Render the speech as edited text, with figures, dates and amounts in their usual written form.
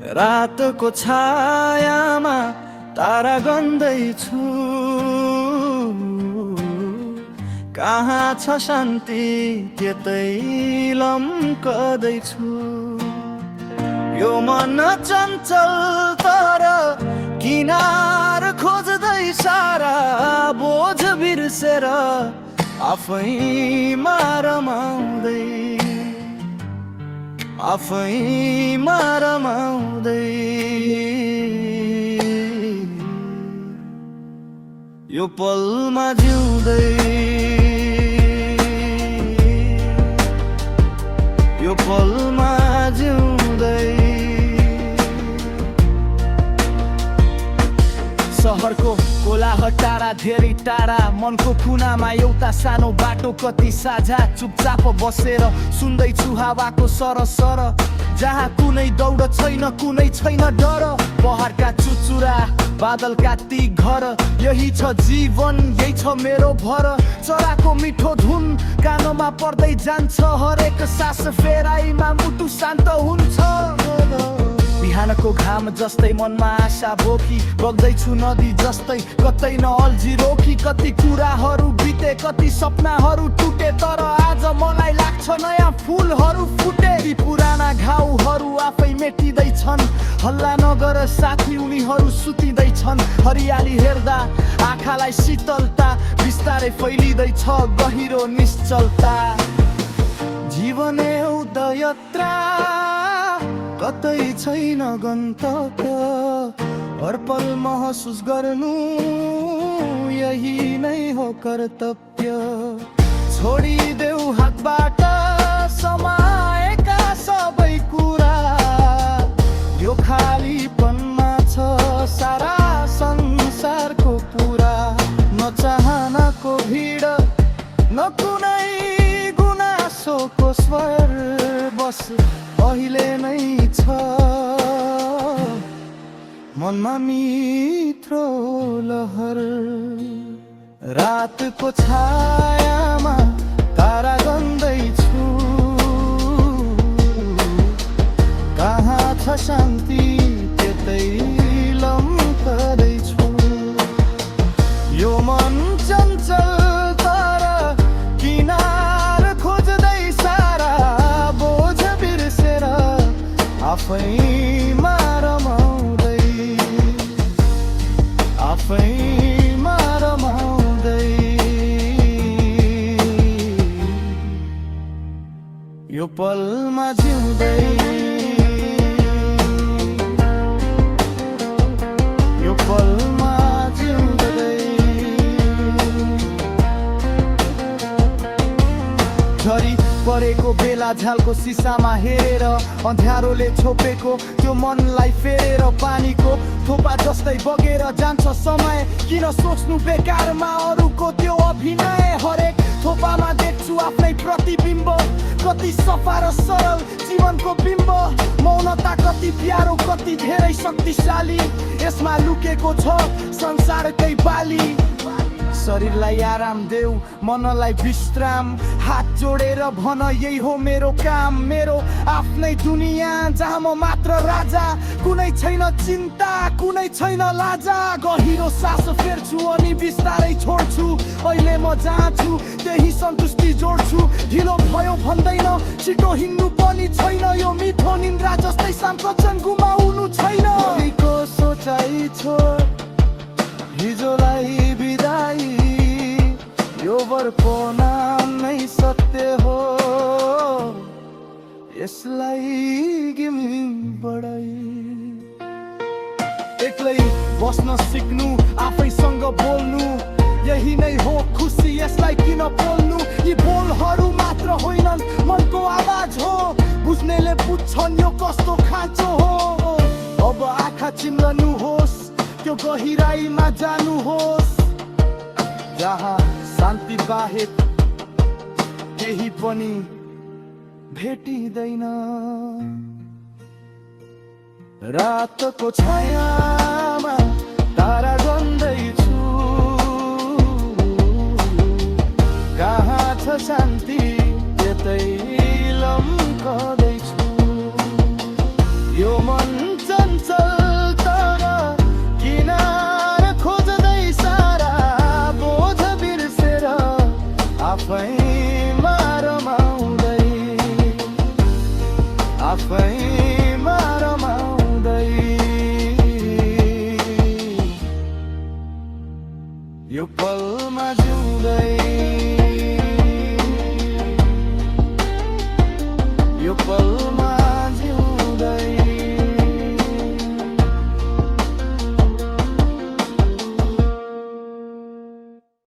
रातको छायामा तारा गन्दैछु, कहाँ छ शान्ति त्यतै लम्कदैछु। यो मन चञ्चल तर किनार खोज्दै सारा बोझ बिर्सेर आफैमा रमाउँदै यो पलमा जिउँदै, यो पलमा जिउँदै। सहरको कोलाहट टाढा धेरै टाढा, मनको कुनामा एउटा सानो बाटो कति साझा। चुपचाप बसेर सुन्दैछु हावाको सरसर, जहाँ कुनै दौड छैन कुनै छैन डर। पहाडका चुचुरा बादलका ती घर, यही छ जीवन यही छ मेरो भर। चराको मिठो धुन कानमा पर्दै जान्छ, हरेक सास फेराइमा मुटु शान्त हुन्छ। बिहानको घाम जस्तै मनमा आशा बोकी बग्दैछु नदी जस्तै, कतै नअल्झी रोकी। कति कुराहरू बिते कति सपनाहरू टुटे, तर आज मलाई लाग्छ नयाँ फुलहरू फुटे। ती पुराना घाउहरू आफै मेटिँदैछन्, हल्ला नगर साथी उनीहरू सुतिँदैछन्। हरियाली हेर्दा आँखालाई शीतलता बिस्तारै फैलिँदैछ गहिरो निश्चलता। जीवन एउटा यात्रा कतै छैन गन्तव्य, हर पल महसुस गर्नु यही नै हो कर्तव्य। छोडिदेऊ हातबाट समाएका सबै कुरा, यो खालीपनमा छ सारा संसारको पुरा। न चाहनाको भिड न कुनै गुनासोको स्वर, बस अहिले नै छ मनमा मिठो लहर। रातको छायामा तारा गन्दैछु, कहाँ छ शान्ति त्यतै लम्कदैछु। यो मन चञ्चल तर किनार खोज्दै सारा बोझ बिर्सेर आफैमा रमाउँदै यो पलमा जिउँदै, यो पलमा जिउँदै। झरी परेको बेला झ्यालको सिसामा हेरेर, अँध्यारोले छोपेको त्यो मनलाई फेरेर। पानीको थोपा जस्तै बगेर जान्छ समय, किन सोच्नु बेकारमा अरूको त्यो अभिनय। हरेक थोपामा देख्छु आफ्नै प्रतिबिम्ब, कति सफा र सरल जीवनको बिम्ब। मौनता कति प्यारो कति धेरै शक्तिशाली, यसमा लुकेको छ संसारकै बाली। शरीरलाई आराम देऊ मनलाई विश्राम, हात जोडेर भन यही हो मेरो काम। मेरो आफ्नै दुनिया जहाँ म मात्र राजा, कुनै छैन चिन्ता कुनै छैन लाजा। गहिरो सास फेर्छु अनि बिस्तारै छोड्छु, अहिले म जहाँ छु त्यही सन्तुष्टि जोड्छु। ढिलो भयो भन्दैन छिटो हिँड्नु पनि छैन, यो मिठो निन्द्रा जस्तै साम्प्रचन गुमाउनु छैन। को सोचाइ छोड हिजोलाई बिदाई, यो बरको नाम नै सत्य हो, यसलाई गिमी बढाई। एक्लै बस्न सिक्नु आफैसँग बोल्नु, यही नै हो खुसी यसलाई किन बोल्नु। यी बोलहरू मात्र होइनन् मनको आवाज हो, बुझ्नेले बुझ्छन् यो कस्तो खाँचो हो। अब आँखा चिम्लनुहोस् त्यो गहिराईमा जानुहोस्, जहाँ शान्ति बाहेक केही पनि भेटिँदैन। रातको छायामा तारा गन्दैछु, कहाँ छ शान्ति त्यतै लम्कदैछु। यो मन आफैमा रमाउँदै यो पल